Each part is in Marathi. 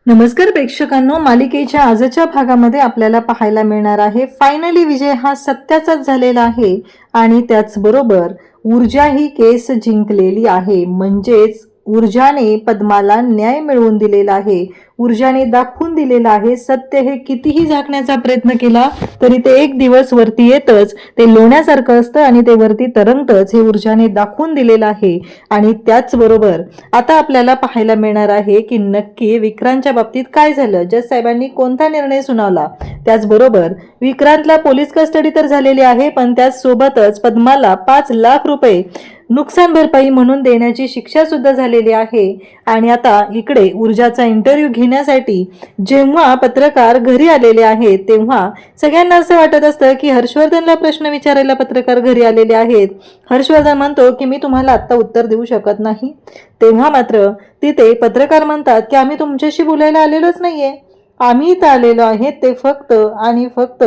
नमस्कार प्रेक्षकांनो, मालिकेच्या आजच्या भागामध्ये आपल्याला पाहायला मिळणार आहे फायनली विजय हा सत्याचाच झालेला आहे आणि त्याचबरोबर ऊर्जा ही केस जिंकलेली आहे. म्हणजेच ऊर्जाने पद्माला न्याय मिळवून दिलेला आहे. ऊर्जाने दाखवून दिलेला आहे सत्य हे कितीही झाकण्याचा प्रयत्न केला तरी ते एक दिवस वरती येतच, ते लोण्यासारखं असतं आणि ते वरती तरंगतच, हे ऊर्जाने दाखवून दिलेलं आहे. आणि त्याचबरोबर आता आपल्याला पाहायला मिळणार आहे की नक्की विक्रांतच्या बाबतीत काय झालं, जज साहेबांनी कोणता निर्णय सुनावला. त्याचबरोबर विक्रांतला पोलीस कस्टडी तर झालेली आहे, पण त्याचसोबतच पद्माला 5 लाख रुपये नुकसान भरपाई म्हणून देण्याची शिक्षा सुद्धा झालेली आहे. आणि आता इकडे ऊर्जाचा इंटरव्ह्यू घेण्यासाठी जेव्हा पत्रकार घरी आलेले आहेत तेव्हा सगळ्यांना असं वाटत असतं की हर्षवर्धनला प्रश्न विचारायला पत्रकार घरी आलेले आहेत. हर्षवर्धन म्हणतो की मी तुम्हाला आत्ता उत्तर देऊ शकत नाही. तेव्हा मात्र तिथे पत्रकार म्हणतात की आम्ही तुमच्याशी बोलायला आलेलोच नाहीये, आम्ही इथं आलेलो आहे ते फक्त आणि फक्त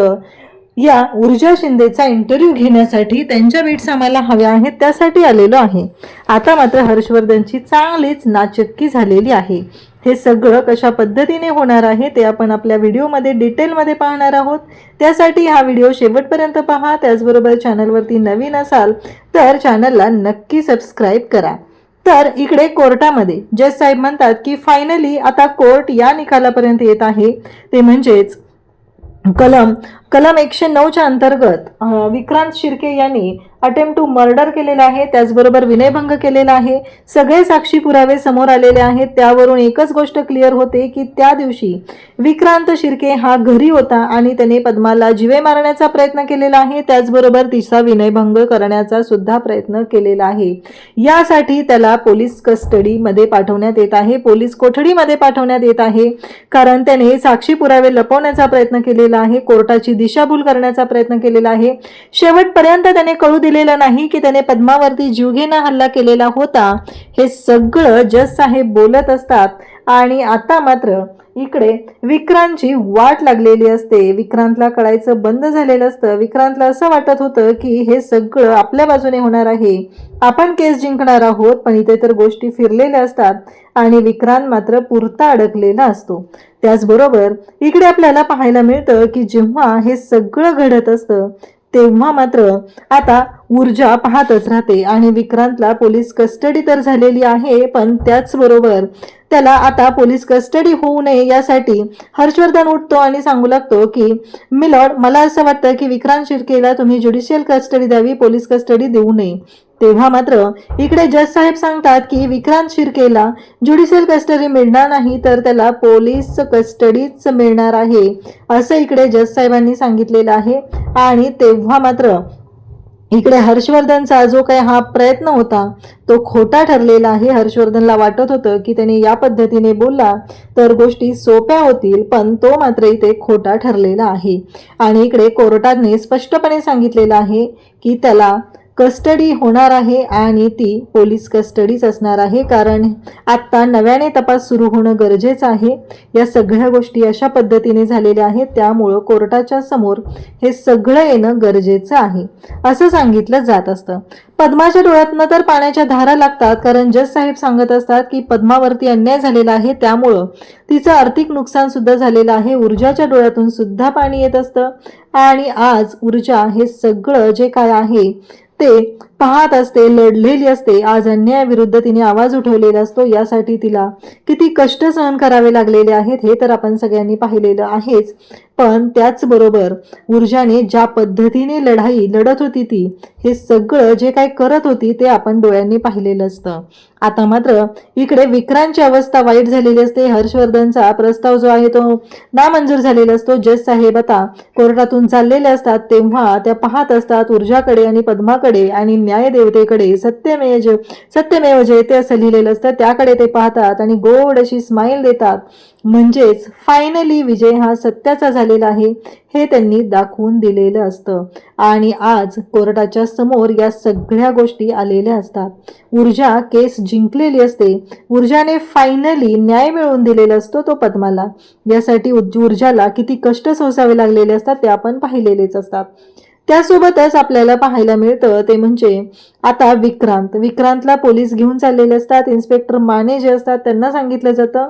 या ऊर्जा शिंदेचा इंटरव्ह्यू घेण्यासाठी, त्यांच्या बीट्स आम्हाला हव्या आहेत त्यासाठी आलेलो आहे. आता मात्र हर्षवर्धनची चांगलीच नाचक्की झालेली आहे. हे सगळं कशा पद्धतीने होणार आहे ते आपण आपल्या व्हिडिओमध्ये डिटेलमध्ये पाहणार आहोत. त्यासाठी हा व्हिडिओ शेवटपर्यंत पहा. त्याचबरोबर चॅनलवरती नवीन असाल तर चॅनलला नक्की सबस्क्राईब करा. तर इकडे कोर्टामध्ये जज साहेब म्हणतात की फायनली आता कोर्ट या निकालापर्यंत येत आहे, ते म्हणजेच कलम 109च्या अंतर्गत विक्रांत शिर्के यांनी अटेम्प्ट टू मर्डर केलेला आहे, त्याचबरोबर विनयभंग केलेला आहे. सगळे साक्षी पुरावे समोर आलेले आहेत. त्यावरून एकच गोष्ट क्लिअर होते की त्या दिवशी विक्रांत शिर्के हा घरी होता आणि त्याने पद्माला जीवे मारण्याचा प्रयत्न केलेला आहे, त्याचबरोबर तिचा विनयभंग करण्याचा सुद्धा प्रयत्न केलेला आहे. यासाठी त्याला पोलीस कस्टडीमध्ये पाठवण्यात येत आहे, पोलीस कोठडीमध्ये पाठवण्यात येत आहे, कारण त्याने साक्षी पुरावे लपवण्याचा प्रयत्न केलेला आहे, कोर्टाची दिशाभूल करण्याचा प्रयत्न केलेला आहे. शेवटपर्यंत त्याने कळू दिलेलं नाही की त्याने पद्मावरती जीवघेणा हल्ला केलेला होता. हे सगळं जज साहेब बोलत असतात आणि आता मात्र इकडे विक्रांतची वाट लागलेली असते. विक्रांतला कळायचं बंद झालेलं असतं. विक्रांतला असं वाटत होतं की हे सगळं आपल्या बाजूने होणार आहे, आपण केस जिंकणार आहोत, पण इथे तर गोष्टी फिरलेल्या असतात आणि विक्रांत मात्र पुरता अडकलेला असतो. त्याचबरोबर इकडे आपल्याला पाहायला मिळतं की जेव्हा हे सगळं घडत असतं तेव्हा मात्र आता ऊर्जा पाहतच राहते आणि विक्रांतला पोलीस कस्टडी तर झालेली आहे, पण त्याचबरोबर त्याला आता पोलीस कस्टडी होऊ नये यासाठी हर्षवर्धन उठतो आणि सांगू लागतो की मिलॉर्ड, मला असं वाटतं की विक्रांत शिर्केला तुम्ही ज्युडिशियल कस्टडी द्यावी, पोलीस कस्टडी देऊ नये. तेव्हा मात्र इकडे जज साहेब सांगतात की विक्रांत शिर्केला ज्युडिशियल कस्टडी मिळणार नाही तर त्याला पोलीस कस्टडीच मिळणार आहे, असं इकडे जज साहेबांनी सांगितलेलं आहे. आणि तेव्हा मात्र इकडे हर्षवर्धनचा जो काही हा प्रयत्न होता तो खोटा ठरलेला आहे. हर्षवर्धनला वाटत होतं की त्याने या पद्धतीने बोलला तर गोष्टी सोप्या होतील, पण तो मात्र इथे खोटा ठरलेला आहे. आणि इकडे कोर्टाने स्पष्टपणे सांगितलेलं आहे की त्याला कस्टडी होणार आहे आणि ती पोलीस कस्टडीच असणार आहे, कारण आत्ता नव्याने तपास सुरू होणं गरजेचं आहे. या सगळ्या गोष्टी अशा पद्धतीने झालेल्या आहेत, त्यामुळं कोर्टाच्या समोर हे सगळं येणं गरजेचं आहे असं सांगितलं जात असतं. पद्माच्या डोळ्यातनं तर पाण्याच्या धारा लागतात, कारण जज साहेब सांगत असतात की पद्मावरती अन्याय झालेला आहे, त्यामुळं तिचं आर्थिक नुकसान सुद्धा झालेलं आहे. ऊर्जाच्या डोळ्यातून सुद्धा पाणी येत असतं आणि आज ऊर्जा हे सगळं जे काय आहे ते पाहत असते, लढलेली असते. आज अन्यायाविरुद्ध तिने आवाज उठवलेला असतो, यासाठी तिला किती कष्ट सहन करावे लागलेले आहेत हे तर आपण सगळ्यांनी पाहिलेलं आहेच. पण त्याचबरोबर ऊर्जाने ज्या पद्धतीने लढाई लढत होती ती, हे सगळं जे काय करत होती ते आपण डोळ्यांनी पाहिलेलं असतं. आता मात्र इकडे विक्रांतची अवस्था वाईट झालेली असते. हर्षवर्धनचा प्रस्ताव जो आहे तो नामंजूर झालेला असतो. जज साहेब आता कोर्टातून चाललेले असतात तेव्हा त्या पाहत असतात ऊर्जाकडे आणि पद्माकडे आणि न्यायदेवतेकडे. सत्यमेव जयते असं लिहिलेलं असतं, त्याकडे ते पाहतात आणि गोड अशी स्माईल देतात. म्हणजेच फायनली विजय हा सत्याचा झालेला आहे हे त्यांनी दाखवून दिलेलं असतं. आणि आज कोर्टाच्या समोर या सगळ्या गोष्टी आलेल्या असतात. ऊर्जा केस जिंकलेली असते. ऊर्जाने फायनली न्याय मिळवून दिलेला असतो तो पद्माला. यासाठी ऊर्जाला किती कष्ट सोसावे लागलेले असतात ते आपण पाहिलेलेच असतात. त्यासोबतच आपल्याला पाहायला मिळतं ते म्हणजे आता विक्रांतला पोलीस घेऊन चाललेले असतात. इन्स्पेक्टर माने जे असतात त्यांना सांगितलं जातं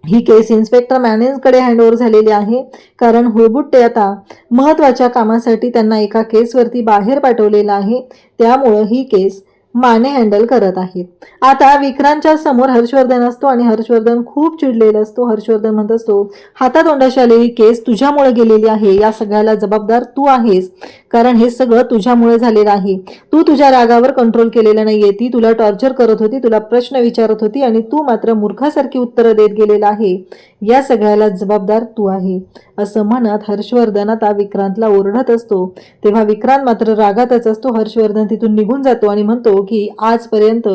ही केस इन्स्पेक्टर मॅनेजकडे हँडओव्हर झालेली आहे, कारण हुळबुट्टे आता महत्त्वाच्या कामासाठी त्यांना एका केसवरती बाहेर पाठवलेलं आहे. त्यामुळं ही केस माने हँडल करत आहेत. आता विक्रांतच्या समोर हर्षवर्धन असतो आणि हर्षवर्धन खूप चिडलेला असतो. हर्षवर्धन म्हणत असतो, हातातोंडाशी आलेली केस तुझ्यामुळे गेलेली आहे, या सगळ्याला जबाबदार तू आहेस, कारण हे सगळं तुझ्यामुळे झालेलं आहे. तू तुझ्या रागावर कंट्रोल केलेलं नाहीये. ती तुला टॉर्चर करत होती, तुला प्रश्न विचारत होती आणि तू मात्र मूर्खासारखी उत्तरं देत गेलेला आहे. या सगळ्याला जबाबदार तू आहे, असं म्हणत हर्षवर्धन आता विक्रांतला ओरडत असतो. तेव्हा विक्रांत मात्र रागातच असतो. हर्षवर्धन तिथून निघून जातो आणि म्हणतो की आजपर्यंत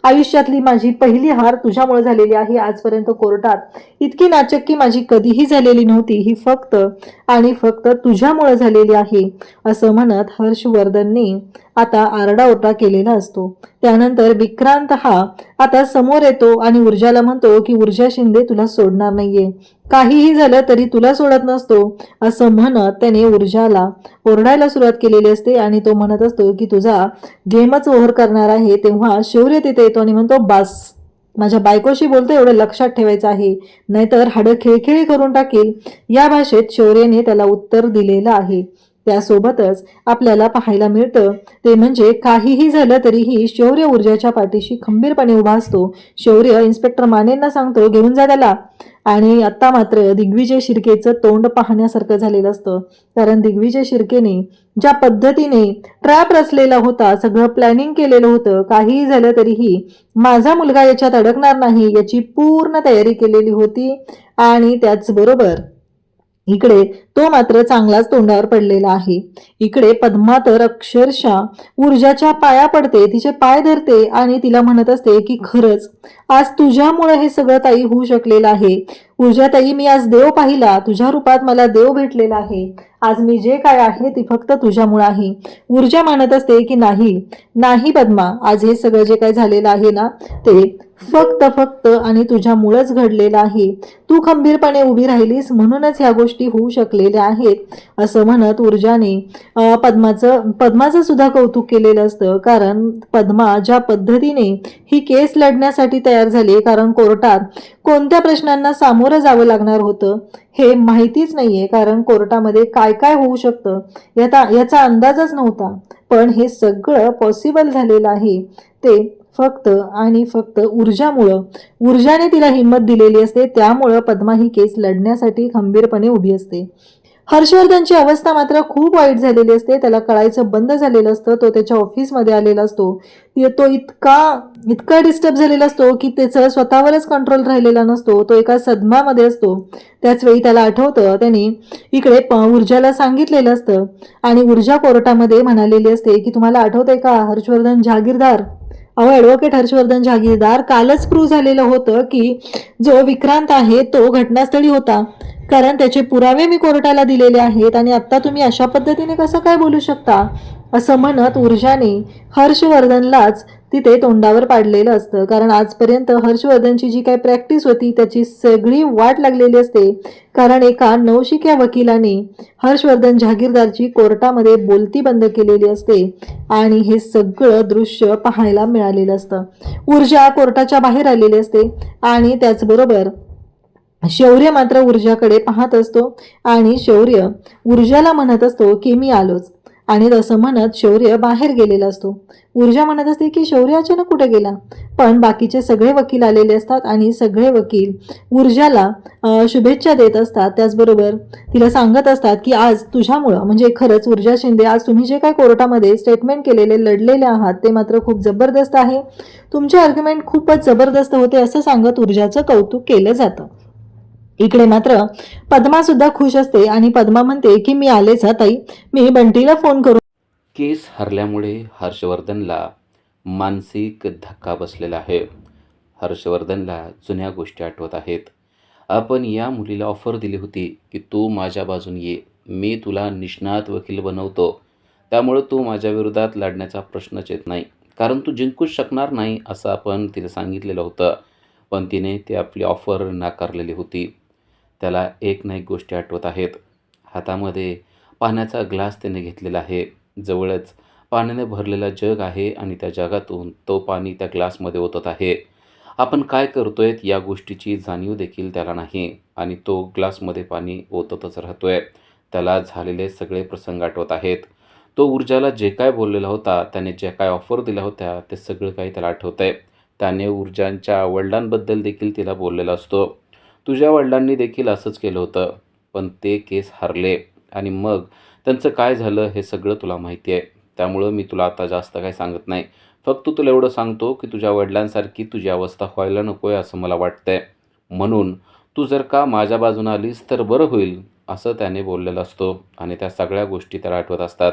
आयुष्यातली माझी पहिली हार तुझ्यामुळे झालेली आहे. आजपर्यंत कोर्टात इतकी नाचक्की माझी कधीही झालेली नव्हती. ही फक्त आणि फक्त तुझ्यामुळे झालेली आहे, असं म्हणत हर्षवर्धनने आता आरडाओरडा केलेला असतो. त्यानंतर विक्रांत हा आता समोर येतो आणि ऊर्जाला म्हणतो की ऊर्जा शिंदे तुला सोडणार नाहीये, काहीही झालं तरी तुला सोडत नसतो, असं म्हणत त्याने ऊर्जाला ओरडायला सुरुवात केलेली असते. आणि तो म्हणत असतो की तुझा गेमच ओव्हर करणार आहे. तेव्हा शौर्य तिथे येतो आणि म्हणतो, बास, माझ्या बायकोशी बोलतो, एवढं लक्षात ठेवायचं आहे, नाहीतर हाडं खिळखिळी करून टाकेल, या भाषेत शौर्यने त्याला उत्तर दिलेलं आहे. त्यासोबतच आपल्याला पाहायला मिळतं ते म्हणजे काहीही झालं तरीही शौर्य ऊर्जाच्या पाठीशी खंबीरपणे उभा असतो. शौर्य इन्स्पेक्टर मानेंना सांगतो, घेऊन जा त्याला. आणि आता मात्र दिग्विजय शिर्केचं तोंड पाहण्यासारखं झालेलं असतं, कारण दिग्विजय शिर्केने ज्या पद्धतीने ट्रॅप रचलेला होता, सगळं प्लॅनिंग केलेलं होतं, काहीही झालं तरीही माझा मुलगा याच्यात अडकणार नाही याची पूर्ण तयारी केलेली होती. आणि त्याचबरोबर इकडे तो मात्र चांगलाच तोंडावर पडलेला आहे. इकडे पद्मा तर अक्षरशः ऊर्जाच्या पाया पडते, तिचे पाय धरते आणि तिला म्हणत असते की खरंच आज तुझ्यामुळे हे सगळं ताई होऊ शकलेलं आहे. ऊर्जा ताई, मी आज देव पाहिला, तुझ्या रूपात मला देव भेटलेला आहे. आज मी जे काय आहे ती फक्त तुझ्यामुळे आहे. ऊर्जा म्हणत असते की नाही नाही पद्मा, आज हे सगळं जे काय झालेलं आहे ना ते फक्त आणि तुझ्यामुळेच घडलेलं आहे. तू खंबीरपणे उभी राहिलीस म्हणूनच ह्या गोष्टी होऊ शकलेल्या आहेत, असं म्हणत ऊर्जाने पद्माचं सुद्धा कौतुक केलेलं असतं. कारण पद्मा ज्या पद्धतीने ही केस लढण्यासाठी तयार झाली, कारण कोर्टात कोणत्या प्रश्नांना सामोरं जावं लागणार होतं हे माहितीच नाहीये, कारण कोर्टामध्ये काय काय होऊ शकतं याचा अंदाजच नव्हता. पण हे सगळं पॉसिबल झालेलं आहे ते फक्त आणि फक्त ऊर्जाने तिला हिंमत दिलेली असते. त्यामुळं पद्मा ही केस लढण्यासाठी खंबीरपणे उभी असते. हर्षवर्धनची अवस्था मात्र खूप वाईट झालेली असते. त्याला कळायचं बंद झालेलं असतं. तो त्याच्या ऑफिसमध्ये आलेला असतो. तो इतका डिस्टर्ब झालेला असतो की त्याचं स्वतःवरच कंट्रोल राहिलेला नसतो. तो एका सदम्यामध्ये असतो. त्याच वेळी त्याला आठवतं त्याने इकडे ऊर्जाला सांगितलेलं असतं आणि ऊर्जा कोर्टामध्ये म्हणालेली असते की तुम्हाला आठवतंय का हर्षवर्धन जहागीरदार, ॲडव्होकेट हर्षवर्धन जहागीरदार, कालच प्रूव्ह झालेलं होतं की जो विक्रांत आहे तो घटनास्थळी होता, कारण त्याचे पुरावे मी कोर्टाला दिलेले आहेत आणि आता तुम्ही अशा पद्धतीने कसं काय बोलू शकता, असं म्हणत ऊर्जाने हर्षवर्धनलाच तिथे तोंडावर पाडलेलं असतं. कारण आजपर्यंत हर्षवर्धनची जी काही प्रॅक्टिस होती त्याची सगळी वाट लागलेली असते, कारण एका नवशिक्या वकिलाने हर्षवर्धन जहागीरदारची कोर्टामध्ये बोलती बंद केलेली असते आणि हे सगळं दृश्य पाहायला मिळालेलं असतं. ऊर्जा कोर्टाच्या बाहेर आलेली असते आणि त्याचबरोबर शौर्य मात्र ऊर्जाकडे पाहत असतो आणि शौर्य ऊर्जाला म्हणत असतो की मी आलोच, आणि तसं म्हणत शौर्य बाहेर गेलेला असतो. ऊर्जा म्हणत असते की शौर्य अचानक कुठे गेला, पण बाकीचे सगळे वकील आलेले असतात आणि सगळे वकील ऊर्जाला शुभेच्छा देत असतात. त्याचबरोबर तिला सांगत असतात की आज तुझ्यामुळं, म्हणजे खरंच ऊर्जा शिंदे, आज तुम्ही जे काय कोर्टामध्ये स्टेटमेंट केलेले लढलेले आहात ते मात्र खूप जबरदस्त आहे, तुमचे आर्ग्युमेंट खूपच जबरदस्त होते, असं सांगत ऊर्जाचं कौतुक केलं जातं. इकडे मात्र पद्मा सुद्धा खुश असते आणि पद्मा म्हणते की मी आलेच ताई, मी बंटीला फोन करून. केस हरल्यामुळे हर्षवर्धनला मानसिक धक्का बसलेला आहे. हर्षवर्धनला जुन्या गोष्टी आठवत आहेत. आपण या मुलीला ऑफर दिली होती की तू माझ्या बाजूने ये, मी तुला निष्णात वकील बनवतो, त्यामुळं तू माझ्या विरोधात लढण्याचा प्रश्नच येत नाही, कारण तू जिंकूच शकणार नाही असं आपण तिला सांगितलेलं होतं. पण तिने ती आपली ऑफर नाकारलेली होती. त्याला एक ना एक गोष्टी आठवत आहेत. हातामध्ये पाण्याचा ग्लास त्याने घेतलेला आहे. जवळच पाण्याने भरलेला जग आहे आणि त्या जगातून तो पाणी त्या ग्लासमध्ये ओतत आहे. आपण काय करतोय या गोष्टीची जाणीव देखील त्याला नाही आणि तो ग्लासमध्ये पाणी ओततच राहतोय. त्याला झालेले सगळे प्रसंग आठवत आहेत. तो ऊर्जाला जे काय बोललेला होता, त्याने ज्या काय ऑफर दिल्या होत्या, ते सगळं काही त्याला आठवतंय. त्याने ऊर्जांच्या वडिलांबद्दल देखील तिला बोललेला असतो. तुझ्या वडिलांनी देखील असंच केलं होतं, पण ते केस हारले आणि मग त्यांचं काय झालं हे सगळं तुला माहिती आहे. त्यामुळं मी तुला आता जास्त काही सांगत नाही. फक्त तुला एवढं सांगतो, की तुझ्या वडिलांसारखी तुझी अवस्था व्हायला नको आहे असं मला वाटतंय. म्हणून तू जर का माझ्या बाजूनं आलीस तर बरं होईल, असं त्याने बोललेलं असतो आणि त्या सगळ्या गोष्टी त्याला आठवत असतात.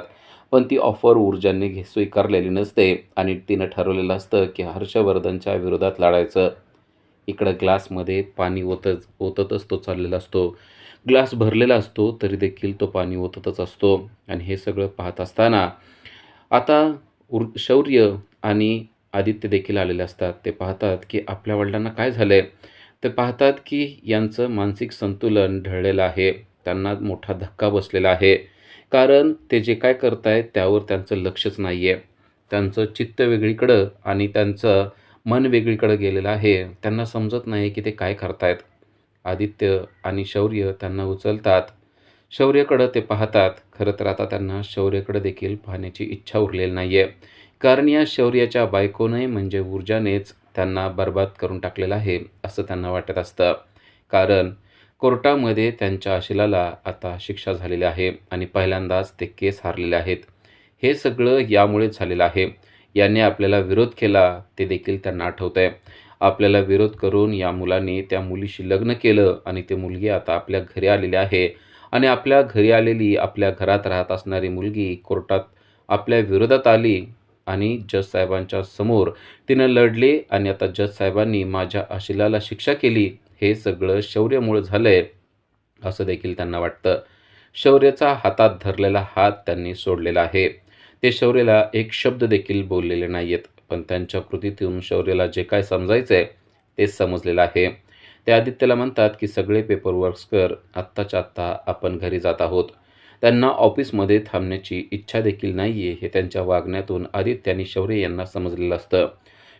पण ती ऑफर ऊर्जांनी स्वीकारलेली नसते आणि तिनं ठरवलेलं असतं, की हर्षवर्धनच्या विरोधात लढायचं. इकडं ग्लासमध्ये पाणी ओततच तो चाललेला असतो. ग्लास भरलेला असतो, तरी देखील तो पाणी ओततच असतो आणि हे सगळं पाहत असताना आता शौर्य आणि आदित्य देखील आलेले असतात. ते पाहतात, की आपल्या वडिलांना काय झालंय? ते पाहतात, की यांचं मानसिक संतुलन ढळलेलं आहे. त्यांना मोठा धक्का बसलेला आहे. कारण ते जे काय करतायत त्यावर त्यांचं लक्षच नाही आहे. त्यांचं चित्त वेगळीकडं आणि त्यांचं मन वेगळीकडं गेलेलं आहे. त्यांना समजत नाही, की ते काय करतायत. आदित्य आणि शौर्य त्यांना उचलतात. शौर्यकडं ते पाहतात. खरं तर आता त्यांना शौर्यकडे देखील पाहण्याची इच्छा उरलेली नाही आहे. कारण या शौर्याच्या बायकोने म्हणजे ऊर्जानेच त्यांना बरबाद करून टाकलेलं आहे, असं त्यांना वाटत असतं. कारण कोर्टामध्ये त्यांच्या अशिलाला आता शिक्षा झालेली आहे आणि पहिल्यांदाच ते केस हारलेले आहेत. हे सगळं यामुळेच झालेलं आहे. याने आपल्याला विरोध केला ते देखील त्यांना आठवतंय. आपल्याला विरोध करून या मुलाने त्या मुलीशी लग्न केलं आणि ती मुलगी आता आपल्या घरी आलेली आहे आणि आपल्या घरी आलेली, आपल्या घरात राहत असणारी मुलगी कोर्टात आपल्या विरोधात आली आणि जज साहेबांच्या समोर तिनं लढली आणि आता जज साहेबांनी माझ्या आशिलाला शिक्षा केली. हे सगळं शौर्यामुळं झालंय, असं देखील त्यांना वाटतं. शौर्याचा हातात धरलेला हात त्यांनी सोडलेला आहे. ते शौर्याला एक शब्द देखील बोललेले नाही आहेत. पण त्यांच्या कृतीतून शौर्याला जे काय समजायचंय तेच समजलेलं आहे. ते आदित्यला म्हणतात, की सगळे पेपरवर्क्स कर. आत्ताच्या आत्ता आपण घरी जात आहोत. त्यांना ऑफिसमध्ये थांबण्याची इच्छा देखील नाही आहे, हे त्यांच्या वागण्यातून आदित्य आणि शौर्य यांना समजलेलं असतं.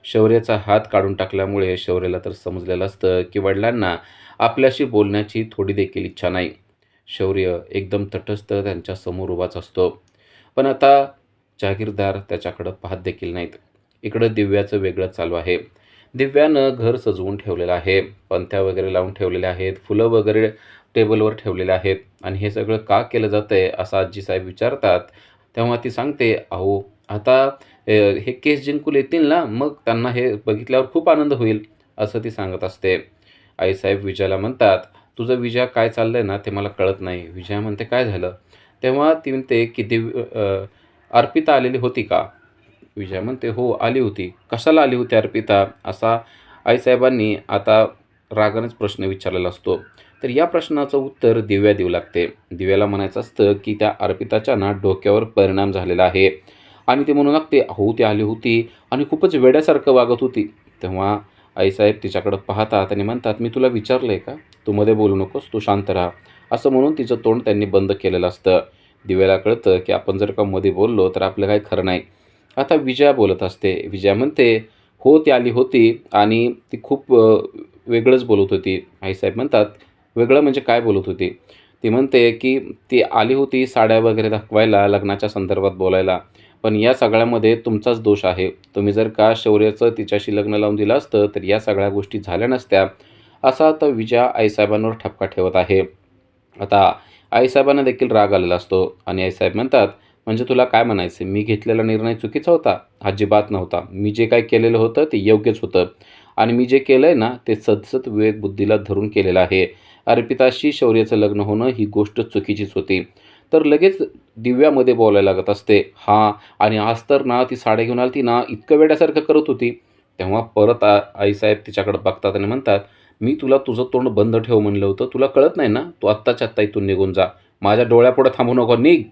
शौर्याचा हात काढून टाकल्यामुळे शौर्याला तर समजलेलं असतं, की वडिलांना आपल्याशी बोलण्याची थोडी देखील इच्छा नाही. शौर्य एकदम तटस्थ त्यांच्यासमोर उभाच असतो. पण आता जागीरदार त्याच्याकडं पाहत देखील नाहीत. इकडं दिव्याचं वेगळं चालू आहे. दिव्यानं घर सजवून ठेवलेलं आहे. पणत्या वगैरे लावून ठेवलेल्या आहेत. फुलं वगैरे टेबलवर ठेवलेले आहेत आणि हे सगळं का केलं जातंय असं आजीसाहेब विचारतात. तेव्हा ती सांगते, "अहो, आता हे केस जिंकून येतील ना, मग त्यांना हे बघितल्यावर खूप आनंद होईल," असं ती सांगत असते. आईसाहेब विजयाला म्हणतात, "तुझं विजया काय चाललंय ना ते मला कळत नाही." विजया म्हणते, "काय झालं?" तेव्हा ती म्हणते, की अर्पिता आलेली होती का? विजया म्हणते, "हो, आली होती." "कशाला आली होती अर्पिता?" असा आईसाहेबांनी आता रागानेच प्रश्न विचारलेला असतो. तर या प्रश्नाचं उत्तर दिव्या देऊ लागते. दिव्याला म्हणायचं असतं, की त्या अर्पिताच्या ना डोक्यावर परिणाम झालेला आहे आणि ती म्हणू लागते, "हो, ती आली होती आणि खूपच वेड्यासारखं वागत होती." तेव्हा आईसाहेब तिच्याकडं पाहतात आणि म्हणतात, "मी तुला विचारलंय का? तू मध्ये बोलू नकोस, तू शांत राहा." असं म्हणून तिचं तोंड त्यांनी बंद केलेलं असतं. दिव्याला कळतं, की आपण जर का मध्ये बोललो तर आपलं काही खरं नाही. आता विजया बोलत असते. विजया म्हणते, "हो, ती आली होती आणि ती खूप वेगळंच बोलत होती." आईसाहेब म्हणतात, "वेगळं म्हणजे काय बोलत होती?" ती म्हणते, की "ती आली होती साड्या वगैरे दाखवायला, लग्नाच्या संदर्भात बोलायला. पण या सगळ्यामध्ये तुमचाच दोष आहे. तुम्ही जर का शौर्याचं तिच्याशी लग्न लावून दिलं असतं, तर या सगळ्या गोष्टी झाल्या नसत्या." असा आता विजया आईसाहेबांवर ठपका ठेवत आहे. आता आईसाहेबांना देखील राग आलेला असतो आणि आईसाहेब म्हणतात, "म्हणजे तुला काय म्हणायचं? मी घेतलेला निर्णय चुकीचा होता? अजिबात नव्हता. मी जे काही केलेलं होतं ते योग्यच होतं आणि मी जे केलंय ना ते सदसद विवेकबुद्धीला धरून केलेलं आहे. अर्पिताशी शौर्याचं लग्न होणं ही गोष्ट चुकीचीच होती." तर लगेच दिव्यामध्ये बोलायला लागत असते, "हां, आणि आज तर ना ती साड्या घेऊन आली ना, इतकं वेड्यासारखं करत होती." तेव्हा परत आईसाहेब तिच्याकडे बघतात आणि म्हणतात, "मी तुला तुझं तोंड बंद ठेव म्हणलं होतं. तुला कळत नाही ना? तू आत्ताच्या आत्ता इथून निघून जा. माझ्या डोळ्यापुढे थांबू नको, निघ."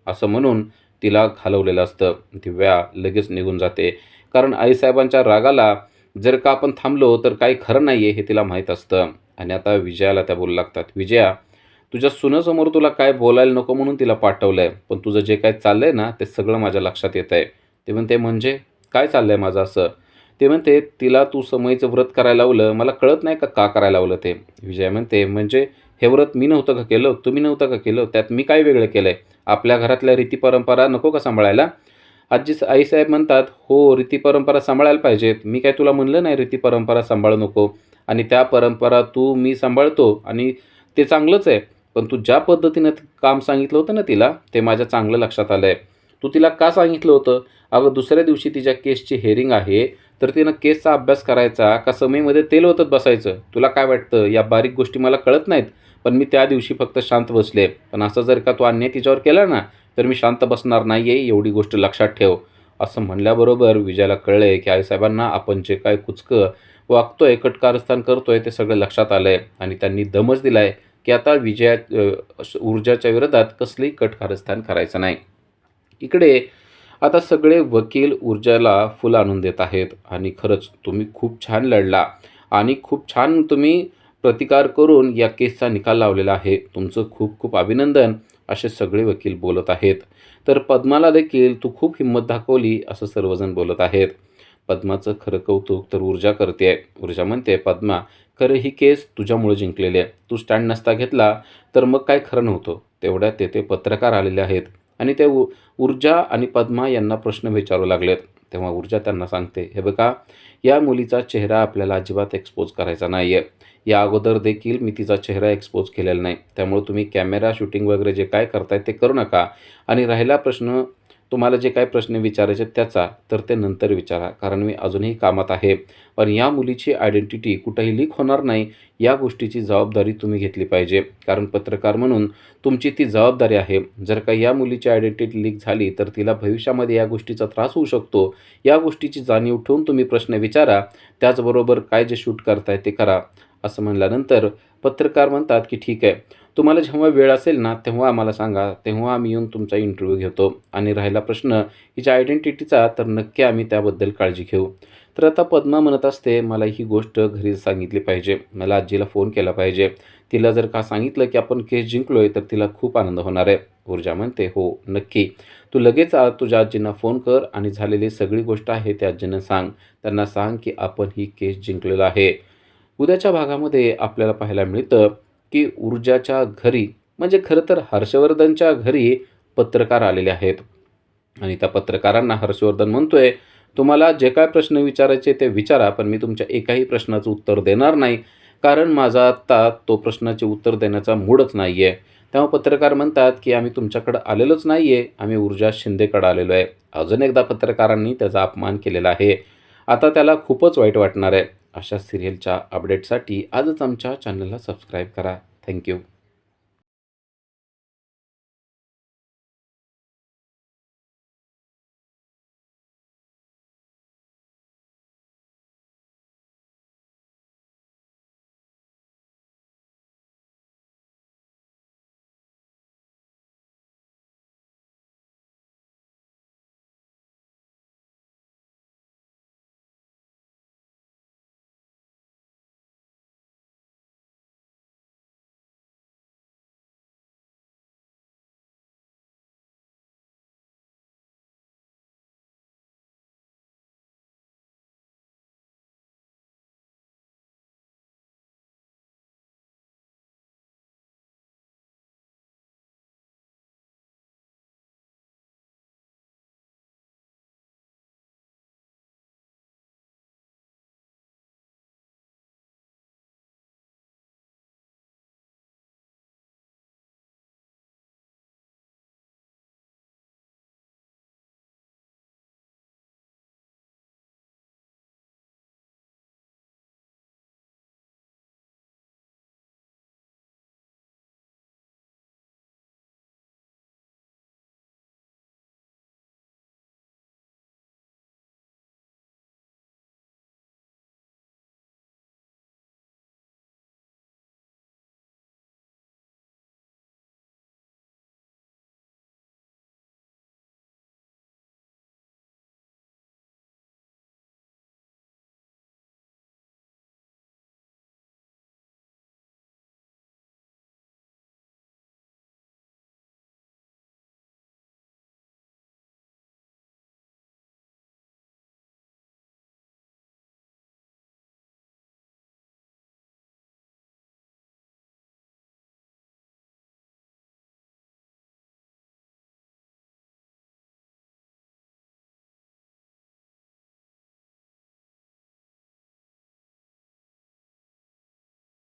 असं म्हणून तिला घालवलेलं असतं. दिव्या लगेच निघून जाते. कारण आईसाहेबांच्या रागाला जर का आपण थांबलो तर काही खरं नाही आहे हे तिला माहीत असतं. आणि आता विजयाला त्या बोलू लागतात, "विजया, तुझ्या सुनेसमोर तुला काय बोलायला नको म्हणून तिला पाठवलंय. पण तुझं जे काही चाललंय ना ते सगळं माझ्या लक्षात येतंय." ते म्हणते, "म्हणजे काय चाललंय माझं असं?" ते म्हणते, "तिला तू समईचं व्रत करायला लावलं, मला कळत नाही का करायला लावलं ते?" विजया म्हणते, "म्हणजे हे व्रत मी नव्हतं का केलं? तुम्ही नव्हतं का केलं? त्यात मी काय वेगळं केलं आहे? आपल्या घरातल्या रीती परंपरा नको का सांभाळायला?" आईसाहेब म्हणतात, "हो, रीती परंपरा सांभाळायला पाहिजेत. मी काय तुला म्हणलं नाही रीती परंपरा सांभाळू नको आणि त्या परंपरा मी सांभाळतो आणि ते चांगलंच आहे. पण तू ज्या पद्धतीनं काम सांगितलं होतं ना तिला, ते माझ्या चांगलं लक्षात आलं आहे. तू तिला का सांगितलं होतं? अगं दुसऱ्या दिवशी तिच्या केसची हेअरिंग आहे, तर तिनं केसचा अभ्यास करायचा का समईमध्ये तेल ओतत बसायचं? तुला काय वाटतं या बारीक गोष्टी मला कळत नाहीत? पण मी त्या दिवशी फक्त शांत बसले. पण असं जर का तू अन्याय तिच्यावर केला ना, तर मी शांत बसणार नाही आहे, एवढी गोष्ट लक्षात ठेव." असं म्हणल्याबरोबर विजयाला कळलं आहे, की आईसाहेबांना आपण जे काय कुचकं वागतोय, कटकारस्थान करतोय ते सगळं लक्षात आलं आहे आणि त्यांनी दमच दिला आहे, की आता ऊर्जाच्या विरोधात कसलंही कटकारस्थान करायचं नाही. इकडे आता सगळे वकील ऊर्जाला फुलं आणून देत आहेत आणि खरंच तुम्ही खूप छान लढला आणि खूप छान तुम्ही प्रतिकार करून या केसचा निकाल लावलेला आहे. तुमचं खूप खूप अभिनंदन, असे सगळे वकील बोलत आहेत. तर पद्माला देखील तू खूप हिंमत दाखवली, असं सर्वजण बोलत आहेत. पद्माचं खरं कौतुक तर ऊर्जा करते. ऊर्जा म्हणते, "पद्मा, खरं ही केस तुझ्यामुळे जिंकलेली आहे. तू स्टँड नसता घेतला तर मग काय खरं नव्हतं." तेवढ्यात तेथे पत्रकार आलेले आहेत आणि ते ऊर्जा आणि पद्मा यांना प्रश्न विचारू लागलेत. तेव्हा ऊर्जा त्यांना सांगते, "हे बघा, या मुलीचा चेहरा आपल्याला अजिबात एक्सपोज करायचा नाही आहे. या अगोदर देखील मी तिचा चेहरा एक्सपोज केलेला नाही. त्यामुळे तुम्ही कॅमेरा शूटिंग वगैरे जे काय करताय ते करू नका आणि राहिला प्रश्न तुम्हाला जे काही प्रश्न विचारायचे त्याचा, तर ते नंतर विचारा, कारण मी अजूनही कामात आहे. पण या मुलीची आयडेंटिटी कुठेही लीक होणार नाही, या गोष्टीची जबाबदारी तुम्ही घेतली पाहिजे. कारण पत्रकार म्हणून तुमची ती जबाबदारी आहे. जर का या मुलीची आयडेंटिटी लीक झाली तर तिला भविष्यामध्ये या गोष्टीचा त्रास होऊ शकतो. या गोष्टीची जाणीव ठेवून तुम्ही प्रश्न विचारा. त्याचबरोबर काय जे शूट करताय ते करा." असं म्हणल्यानंतर पत्रकार म्हणतात, की "ठीक आहे, तुम्हाला जेव्हा वेळ असेल ना तेव्हा आम्हाला सांगा, तेव्हा आम्ही येऊन तुमचा इंटरव्ह्यू घेतो आणि राहिला प्रश्न हिच्या आयडेंटिटीचा, तर नक्की आम्ही त्याबद्दल काळजी घेऊ." तर आता पद्मा म्हणत असते, "मला ही गोष्ट घरी सांगितली पाहिजे, मला आजीला फोन केला पाहिजे. तिला जर का सांगितलं की आपण केस जिंकलोय तर तिला खूप आनंद होणार आहे." ऊर्जा म्हणते, "हो नक्की, तू लगेच तुझ्या आजींना फोन कर आणि झालेली सगळी गोष्ट आहे त्या आजींना सांग. त्यांना सांग की आपण ही केस जिंकलेलो आहे." उद्याच्या भागामध्ये आपल्याला पाहायला मिळतं की ऊर्जाच्या घरी, म्हणजे खरं तर हर्षवर्धनच्या घरी पत्रकार आलेले आहेत आणि त्या पत्रकारांना हर्षवर्धन म्हणतोय, "तुम्हाला जे काय प्रश्न विचारायचे ते विचारा, पण मी तुमच्या एकाही प्रश्नाचं उत्तर देणार नाही, कारण माझा आत्ता तो प्रश्नाचे उत्तर देण्याचा मूडच नाही आहे." तेव्हा पत्रकार म्हणतात, की "आम्ही तुमच्याकडं आलेलोच नाही आहे, आम्ही ऊर्जा शिंदेकडं आलेलो आहे." अजून एकदा पत्रकारांनी त्याचा अपमान केलेला आहे. आता त्याला खूपच वाईट वाटणार आहे. अशा सिरियलच्या अपडेटसाठी आजच आमच्या चॅनलला सबस्क्राईब करा. थँक्यू.